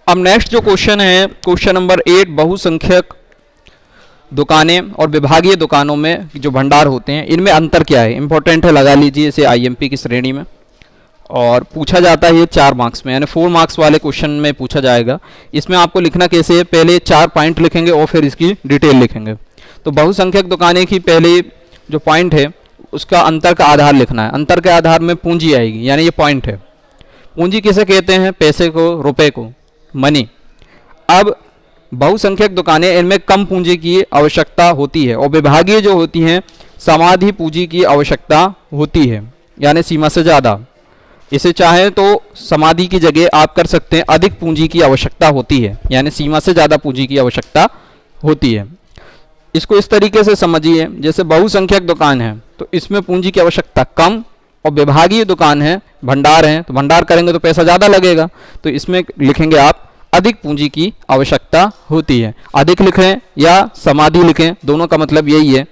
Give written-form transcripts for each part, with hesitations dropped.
अब नेक्स्ट जो क्वेश्चन है, क्वेश्चन नंबर 8, बहुसंख्यक दुकानें और विभागीय दुकानों में जो भंडार होते हैं इनमें अंतर क्या है। इंपॉर्टेंट है, लगा लीजिए इसे आईएमपी की श्रेणी में। और पूछा जाता है ये 4 मार्क्स में, यानी 4 मार्क्स वाले क्वेश्चन में पूछा जाएगा। इसमें आपको लिखना कैसे है, पहले 4 पॉइंट लिखेंगे और फिर इसकी डिटेल लिखेंगे। तो बहुसंख्यक दुकानें की पहले जो पॉइंट है उसका अंतर का आधार लिखना है। अंतर के आधार में पूंजी आएगी, यानी ये पॉइंट है। पूंजी किसे कहते हैं, पैसे को, रुपए को, मनी। अब बहुसंख्यक दुकानें, इनमें कम पूंजी की आवश्यकता होती है और विभागीय जो होती हैं समाधि पूंजी की आवश्यकता होती है, यानी सीमा से ज़्यादा। इसे चाहें तो समाधि की जगह आप कर सकते हैं अधिक पूंजी की आवश्यकता होती है, यानी सीमा से ज़्यादा पूंजी की आवश्यकता होती है। इसको इस तरीके से समझिए, जैसे बहुसंख्यक दुकान है तो इसमें पूंजी की आवश्यकता कम, और विभागीय दुकान है, भंडार है, तो भंडार करेंगे तो पैसा ज़्यादा लगेगा, तो इसमें लिखेंगे आप अधिक पूंजी की आवश्यकता होती है। अधिक लिखें या समाधि लिखें, दोनों का मतलब यही है,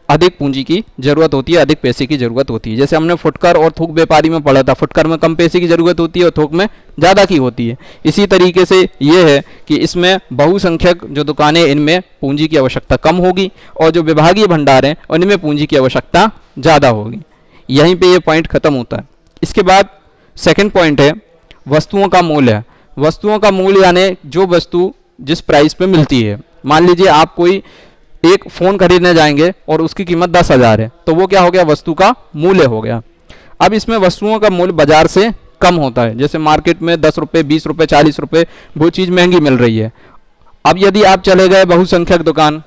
अधिक पूंजी की जरूरत होती है, अधिक पैसे की जरूरत होती है। जैसे हमने फुटकर और थोक व्यापारी में पढ़ा था, फुटकर में कम पैसे की जरूरत होती है और थोक में ज़्यादा की होती है। इसी तरीके से ये है कि इसमें बहुसंख्यक जो दुकानें, इनमें पूंजी की आवश्यकता कम होगी, और जो विभागीय भंडार हैं उनमें पूंजी की आवश्यकता ज़्यादा होगी। यहीं पे ये पॉइंट खत्म होता है। इसके बाद सेकंड पॉइंट है वस्तुओं का मूल्य। वस्तुओं का मूल्य यानी जो वस्तु जिस प्राइस पे मिलती है। मान लीजिए आप कोई एक फ़ोन खरीदने जाएंगे और उसकी कीमत 10,000 है, तो वो क्या हो गया, वस्तु का मूल्य हो गया। अब इसमें वस्तुओं का मूल्य बाजार से कम होता है। जैसे मार्केट में 10 रुपये, 20 रुपये, 40 रुपये वो चीज़ महंगी मिल रही है। अब यदि आप चले गए बहुसंख्यक दुकान,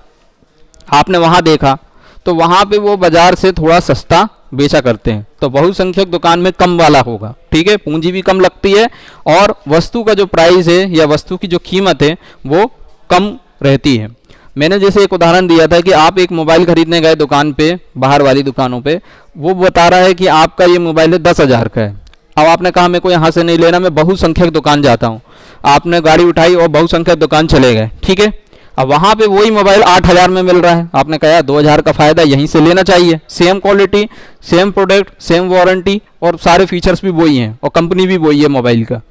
आपने वहाँ देखा तो वहाँ पे वो बाजार से थोड़ा सस्ता बेचा करते हैं, तो बहुसंख्यक दुकान में कम वाला होगा। ठीक है, पूंजी भी कम लगती है और वस्तु का जो प्राइस है या वस्तु की जो कीमत है वो कम रहती है। मैंने जैसे एक उदाहरण दिया था कि आप एक मोबाइल खरीदने गए दुकान पे, बाहर वाली दुकानों पे, वो बता रहा है कि आपका ये मोबाइल है 10,000 का है। अब आपने कहा मेरे को यहाँ से नहीं लेना, मैं बहुसंख्यक दुकान जाता हूँ। आपने गाड़ी उठाई और बहुसंख्यक दुकान चले गए। ठीक है, अब वहाँ पे वही मोबाइल 8,000 में मिल रहा है। आपने कहा 2,000 का फ़ायदा यहीं से लेना चाहिए। Same quality, same product, same warranty और सारे फीचर्स भी वही हैं और कंपनी भी वही है मोबाइल का।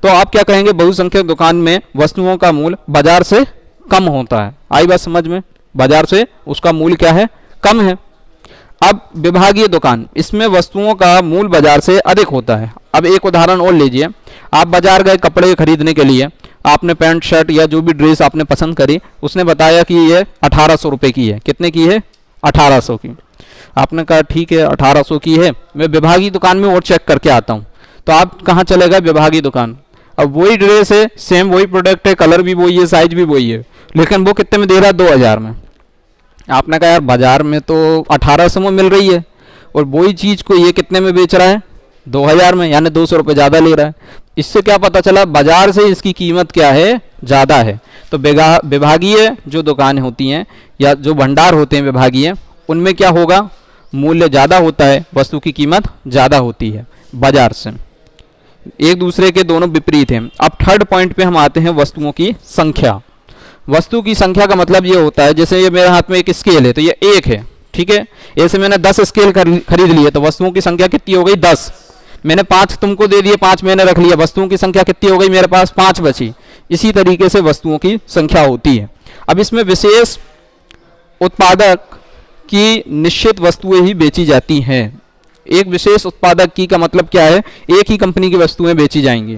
तो आप क्या कहेंगे, बहुसंख्यक दुकान में वस्तुओं का मूल्य बाजार से कम होता है। आई बात समझ में, बाजार से उसका मूल्य क्या है, कम है। अब विभागीय दुकान, इसमें वस्तुओं का मूल्य बाजार से अधिक होता है। अब एक उदाहरण और लीजिए, आप बाजार गए कपड़े खरीदने के लिए, आपने पैंट शर्ट या जो भी ड्रेस आपने पसंद करी, उसने बताया कि ये 1800 रुपये की है। कितने की है, 1800 की। आपने कहा ठीक है 1800 की है, मैं विभागीय दुकान में और चेक करके आता हूँ। तो आप कहाँ चले गए, विभागीय दुकान। अब वही ड्रेस है, सेम वही प्रोडक्ट है, कलर भी वही है, साइज भी वही है, लेकिन वो कितने में दे रहा है, 2000 में। आपने कहा यार बाजार में तो 1800 में मिल रही है और वही चीज़ को ये कितने में बेच रहा है, 2000 में, यानी 200 रुपये ज़्यादा ले रहा है। इससे क्या पता चला, बाजार से इसकी कीमत क्या है, ज़्यादा है। तो विभागीय जो दुकानें होती हैं या जो भंडार होते हैं विभागीय, उनमें क्या होगा, मूल्य ज़्यादा होता है, वस्तु की कीमत ज़्यादा होती है बाजार से। एक दूसरे के दोनों विपरीत हैं। अब थर्ड पॉइंट पे हम आते हैं, वस्तुओं की संख्या। वस्तु की संख्या का मतलब ये होता है, जैसे ये मेरे हाथ में एक स्केल है तो ये 1 है। ठीक है, ऐसे मैंने 10 स्केल खरीद लिए तो वस्तुओं की संख्या कितनी हो गई, 10। मैंने 5 तुमको दे दिए, 5 मैंने रख लिया, वस्तुओं की संख्या कितनी हो गई, मेरे पास 5 बची। इसी तरीके से वस्तुओं की संख्या होती है। अब इसमें विशेष उत्पादक की निश्चित वस्तुएं ही बेची जाती हैं। एक विशेष उत्पादक की का मतलब क्या है, एक ही कंपनी की वस्तुएं बेची जाएंगी।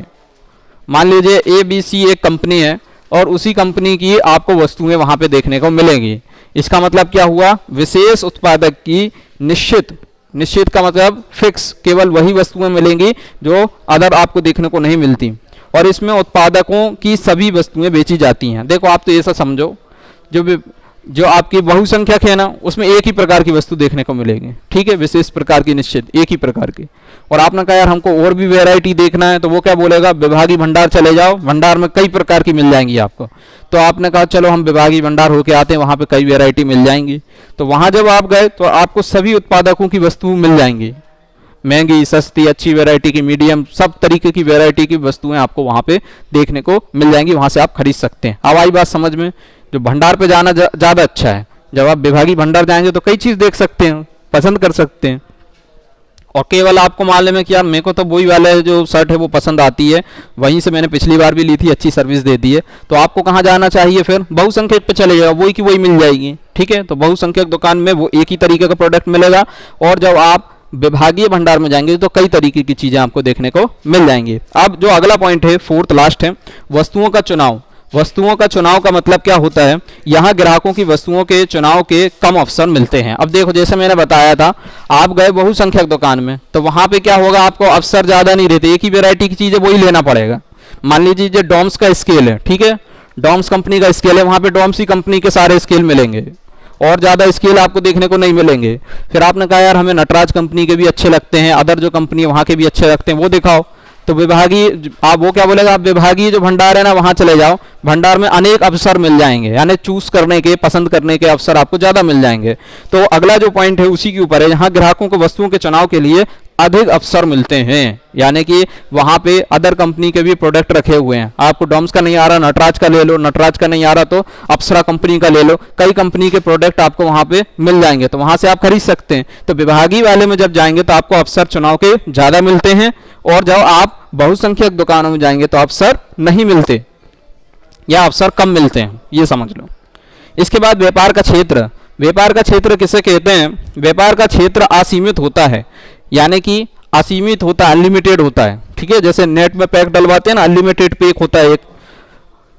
मान लीजिए ABC एक कंपनी है और उसी कंपनी की आपको वस्तुएं वहां पे देखने को मिलेंगी। इसका मतलब क्या हुआ, विशेष उत्पादक की निश्चित, निश्चित का मतलब फिक्स, केवल वही वस्तुएं मिलेंगी जो अदर आपको देखने को नहीं मिलती। और इसमें उत्पादकों की सभी वस्तुएं बेची जाती हैं। देखो आप तो ऐसा समझो, जो आपकी बहुसंख्यक है ना, उसमें एक ही प्रकार की वस्तु देखने को मिलेगी। ठीक है, विशेष प्रकार की, निश्चित एक ही प्रकार की। और आपने कहा यार हमको और भी वैरायटी देखना है, तो वो क्या बोलेगा, विभागीय भंडार चले जाओ, भंडार में कई प्रकार की मिल जाएंगी आपको। तो आपने कहा चलो हम विभागीय भंडार होके आते हैं, वहाँ पे कई वैरायटी मिल जाएंगी। तो वहाँ जब आप गए तो आपको सभी उत्पादकों की वस्तु मिल जाएंगी, महंगी, सस्ती, अच्छी वैरायटी की, मीडियम, सब तरीके की वैरायटी की वस्तुएं आपको वहाँ पे देखने को मिल जाएंगी। वहाँ से आप खरीद सकते हैं। अब आई बात समझ में, जो भंडार पे जाना ज़्यादा अच्छा है। जब आप विभागीय भंडार जाएंगे तो कई चीज़ देख सकते हैं, पसंद कर सकते हैं। और केवल आपको मालूम है कि यार मेरे को तो वही वाला जो शर्ट है वो पसंद आती है, वहीं से मैंने पिछली बार भी ली थी, अच्छी सर्विस दे दी है, तो आपको कहाँ जाना चाहिए फिर? बहुसंख्यक पे चले जाओ, वही की वही मिल जाएगी। ठीक है, तो बहुसंख्यक दुकान में वो एक ही तरीके का प्रोडक्ट मिलेगा, और जब आप विभागीय भंडार में जाएंगे तो कई तरीके की चीजें आपको देखने को मिल जाएंगी। अब जो अगला पॉइंट है, फोर्थ लास्ट है, वस्तुओं का चुनाव। वस्तुओं का चुनाव का मतलब क्या होता है? यहाँ ग्राहकों की वस्तुओं के चुनाव के कम अवसर मिलते हैं। अब देखो, जैसे मैंने बताया था, आप गए बहुसंख्यक दुकान में तो वहां पे क्या होगा, आपको अवसर ज्यादा नहीं रहते, एक ही वैरायटी की चीज है वही लेना पड़ेगा। मान लीजिए जो डॉम्स का स्केल है, ठीक है, डॉम्स कंपनी का स्केल है, वहां पे डॉम्स ही कंपनी के सारे स्केल मिलेंगे और ज्यादा स्केल आपको देखने को नहीं मिलेंगे। फिर आपने कहा यार हमें नटराज कंपनी के भी अच्छे लगते हैं, अदर जो कंपनी है वहां के भी अच्छे लगते हैं, वो दिखाओ। तो विभागीय, आप वो क्या बोलेगा, आप विभागीय जो भंडार है ना वहां चले जाओ, भंडार में अनेक अवसर मिल जाएंगे, यानी चूज करने के, पसंद करने के अवसर आपको ज्यादा मिल जाएंगे। तो अगला जो पॉइंट है उसी के ऊपर है, यहाँ ग्राहकों को वस्तुओं के चुनाव के लिए अधिक अवसर मिलते हैं, यानी कि वहां पे अदर कंपनी के भी प्रोडक्ट रखे हुए हैं। आपको डॉम्स का नहीं आ रहा, नटराज का ले लो, नटराज का नहीं आ रहा तो अप्सरा कंपनी का ले लो, कई कंपनी के प्रोडक्ट आपको वहां पे मिल जाएंगे, तो वहां से आप खरीद सकते हैं। तो विभागीय वाले में जब जाएंगे तो आपको अवसर चुनाव के ज्यादा मिलते हैं, और जब आप बहुसंख्यक दुकानों में जाएंगे तो अवसर नहीं मिलते या अवसर कम मिलते हैं, ये समझ लो। इसके बाद व्यापार का क्षेत्र। व्यापार का क्षेत्र किसे कहते हैं? व्यापार का क्षेत्र असीमित होता है, यानी कि असीमित होता है, अनलिमिटेड होता है। ठीक है, जैसे नेट में पैक डलवाते हैं ना, अनलिमिटेड पैक होता है एक,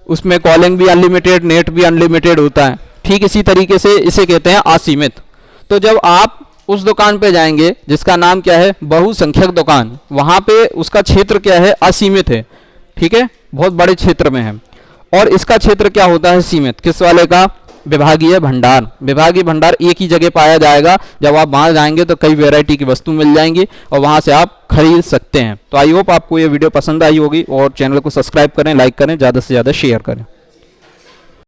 उसमें कॉलिंग भी अनलिमिटेड, नेट भी अनलिमिटेड होता है, ठीक इसी तरीके से इसे कहते हैं असीमित। तो जब आप उस दुकान पे जाएंगे जिसका नाम क्या है, बहुसंख्यक दुकान, वहां पे उसका क्षेत्र क्या है, असीमित है। ठीक है, बहुत बड़े क्षेत्र में है, और इसका क्षेत्र क्या होता है, सीमित। किस वाले का? विभागीय भंडार। विभागीय भंडार एक ही जगह पाया जाएगा, जब आप वहां जाएंगे तो कई वैरायटी की वस्तु मिल जाएंगी और वहां से आप खरीद सकते हैं। तो आई होप आपको ये वीडियो पसंद आई होगी, और चैनल को सब्सक्राइब करें, लाइक करें, ज़्यादा से ज़्यादा शेयर करें।